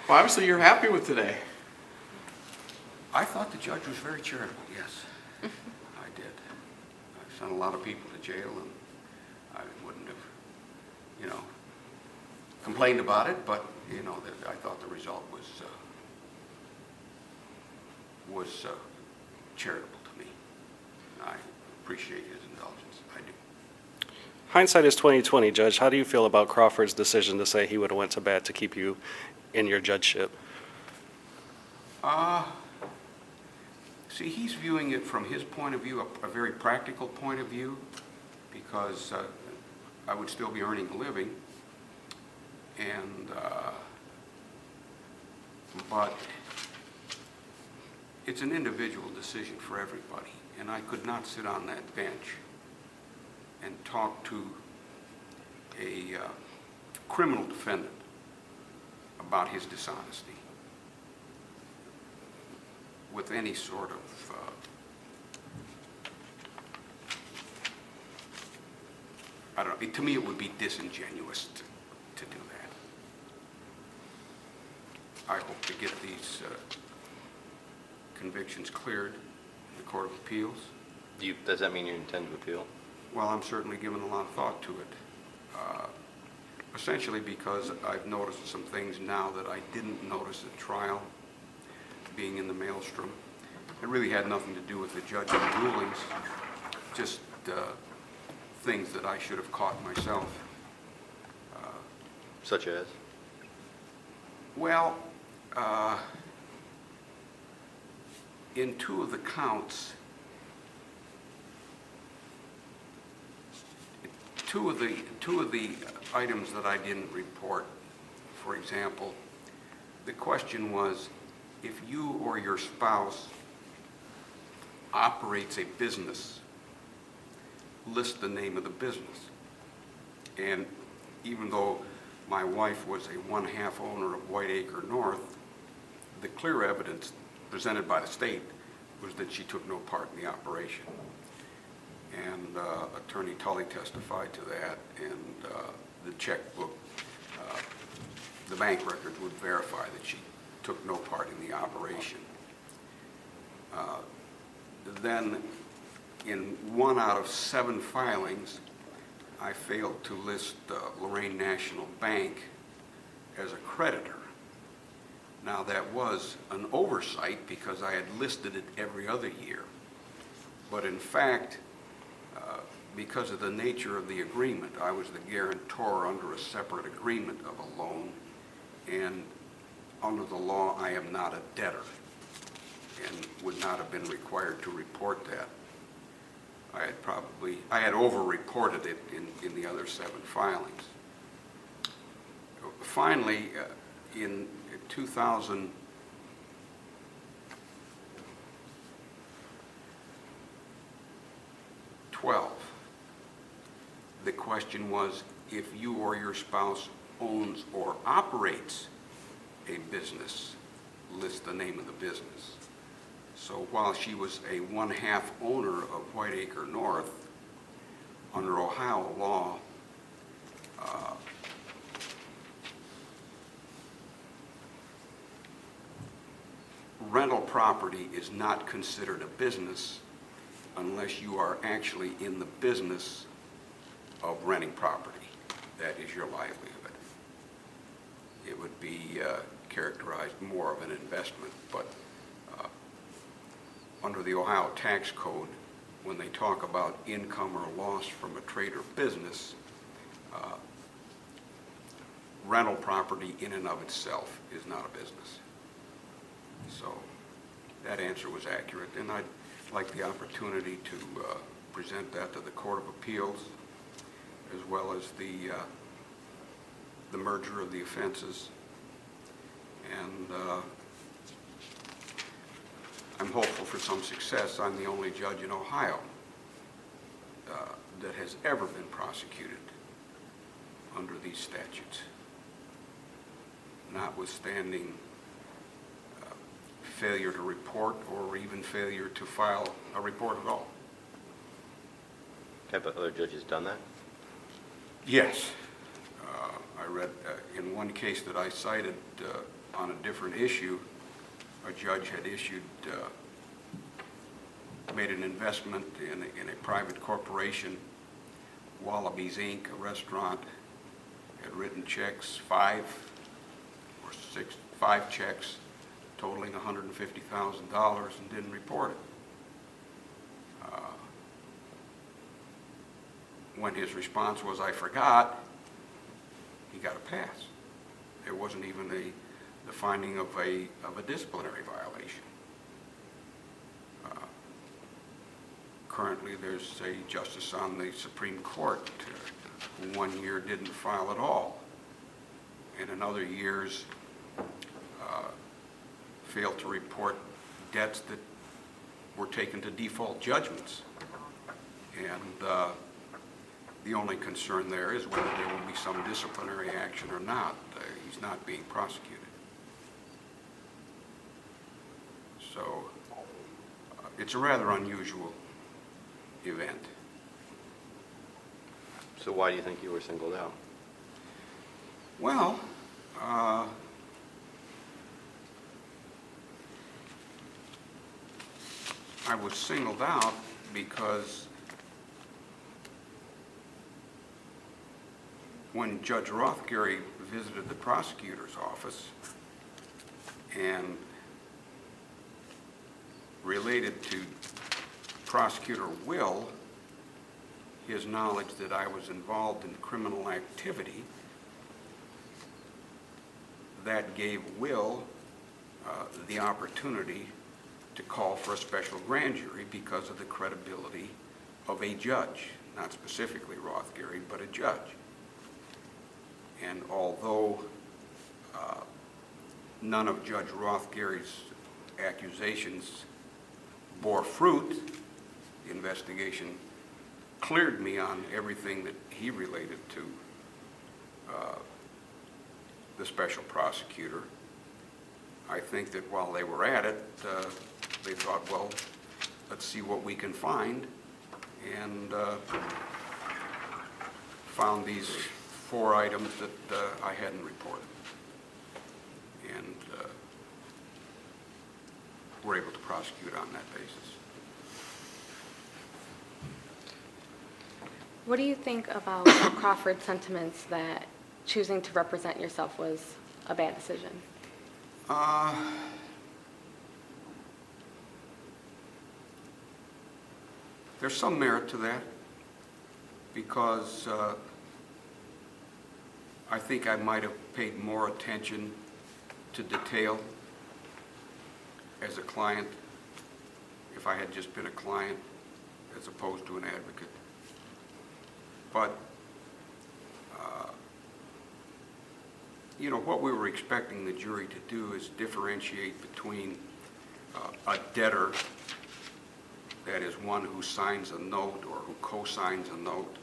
Well, obviously you're happy with today. I thought the judge was very charitable, yes. I did. I've sent a lot of people to jail, and I wouldn't have, complained about it, but, I thought the result was charitable to me. I appreciate his indulgence. I do. Hindsight is 20/20, Judge. How do you feel about Crawford's decision to say he would have went to bat to keep you in your judgeship? See, he's viewing it from his point of view, a very practical point of view, because I would still be earning a living, and but it's an individual decision for everybody, and I could not sit on that bench and talk to a criminal defendant about his dishonesty with any sort of I don't know. To me, it would be disingenuous to do that. I hope to get these convictions cleared in the Court of Appeals. Does that mean you intend to appeal? Well, I'm certainly giving a lot of thought to it. Essentially because I've noticed some things now that I didn't notice at trial, being in the maelstrom. It really had nothing to do with the judge's rulings, just things that I should have caught myself. Such as? Well, in two of the counts, two of the items that I didn't report, for example, the question was, if you or your spouse operates a business, list the name of the business. And even though my wife was a one-half owner of Whiteacre North, the clear evidence presented by the state was that she took no part in the operation. And Attorney Tully testified to that, and the checkbook, the bank records would verify that she took no part in the operation. Then, in 1 out of 7 filings, I failed to list Lorain National Bank as a creditor. Now, that was an oversight because I had listed it every other year. But in fact, because of the nature of the agreement, I was the guarantor under a separate agreement of a loan, and under the law, I am not a debtor and would not have been required to report that. I had over-reported it in the other 7 filings. Finally, in 2012, the question was, if you or your spouse owns or operates a business, list the name of the business. So while she was a one-half owner of Whiteacre North, under Ohio law, rental property is not considered a business unless you are actually in the business of renting property. That is your livelihood. It would be characterized more of an investment, but under the Ohio tax code, when they talk about income or loss from a trade or business, rental property in and of itself is not a business. So that answer was accurate, and I'd like the opportunity to present that to the Court of Appeals, as well as the merger of the offenses. And I'm hopeful for some success. I'm the only judge in Ohio that has ever been prosecuted under these statutes, notwithstanding failure to report or even failure to file a report at all. Have other judges done that? Yes. I read in one case that I cited on a different issue, a judge had made an investment in a private corporation, Wallabies Inc., a restaurant, had written checks, five checks totaling $150,000 and didn't report it. When his response was, "I forgot," he got a pass. There wasn't even the finding of a disciplinary violation. Currently, there's a justice on the Supreme Court who 1 year didn't file at all, and in other years failed to report debts that were taken to default judgments. And the only concern there is whether there will be some disciplinary action or not. He's not being prosecuted. So it's a rather unusual event. So why do you think you were singled out? Well, I was singled out because when Judge Rothgary visited the prosecutor's office and related to Prosecutor Will his knowledge that I was involved in criminal activity, that gave Will the opportunity to call for a special grand jury because of the credibility of a judge, not specifically Rothgary, but a judge. And although none of Judge Rothgary's accusations bore fruit, the investigation cleared me on everything that he related to the special prosecutor. I think that while they were at it, they thought, well, let's see what we can find, and found these 4 items that I hadn't reported, and were able to prosecute on that basis. What do you think about Crawford's sentiments that choosing to represent yourself was a bad decision? There's some merit to that, because I think I might have paid more attention to detail as a client if I had just been a client as opposed to an advocate. But, you know, what we were expecting the jury to do is differentiate between a debtor, that is one who signs a note or who co-signs a note,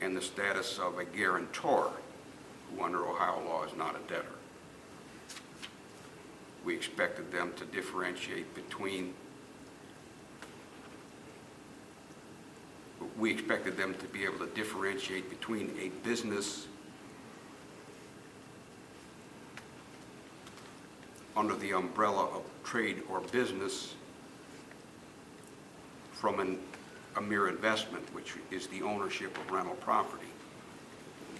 and the status of a guarantor, who under Ohio law is not a debtor. We expected them to differentiate between we expected them to be able to differentiate between a business under the umbrella of trade or business from a mere investment, which is the ownership of rental property.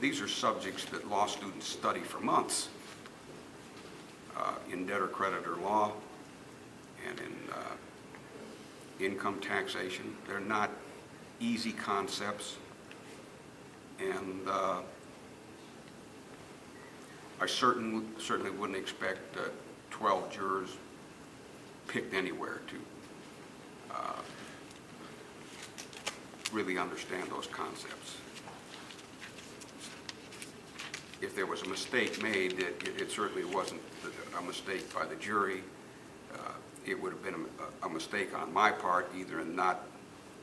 These are subjects that law students study for months in debtor-creditor law and in income taxation. They're not easy concepts, and I certainly wouldn't expect 12 jurors picked anywhere to really understand those concepts. If there was a mistake made, it certainly wasn't a mistake by the jury. It would have been a mistake on my part, either in not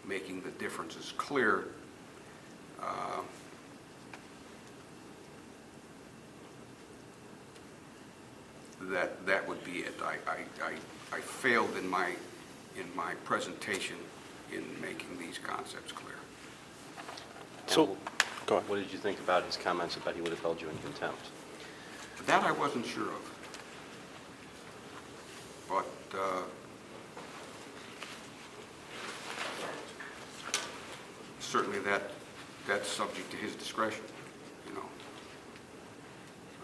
making the differences clear, that would be it. I failed in my presentation in making these concepts clear. So, Go ahead. What did you think about his comments about he would have held you in contempt? That I wasn't sure of. But certainly that's subject to his discretion, you know.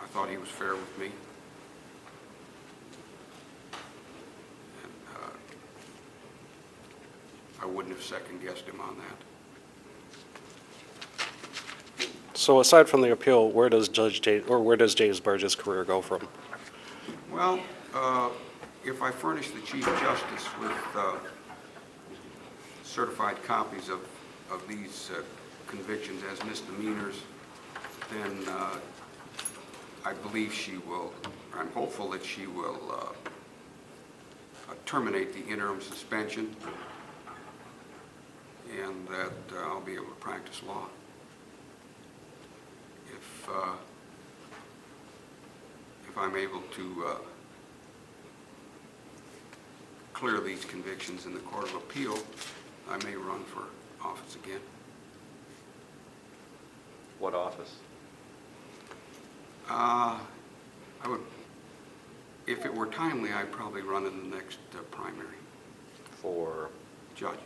I thought he was fair with me. And I wouldn't have second-guessed him on that. So aside from the appeal, where does James Burge's career go from? Well, if I furnish the Chief Justice with certified copies of these convictions as misdemeanors, then I believe she will, I'm hopeful that she will terminate the interim suspension and that I'll be able to practice law. If I'm able to clear these convictions in the Court of Appeal, I may run for office again. What office? I would, if it were timely, I'd probably run in the next primary. For? Judge.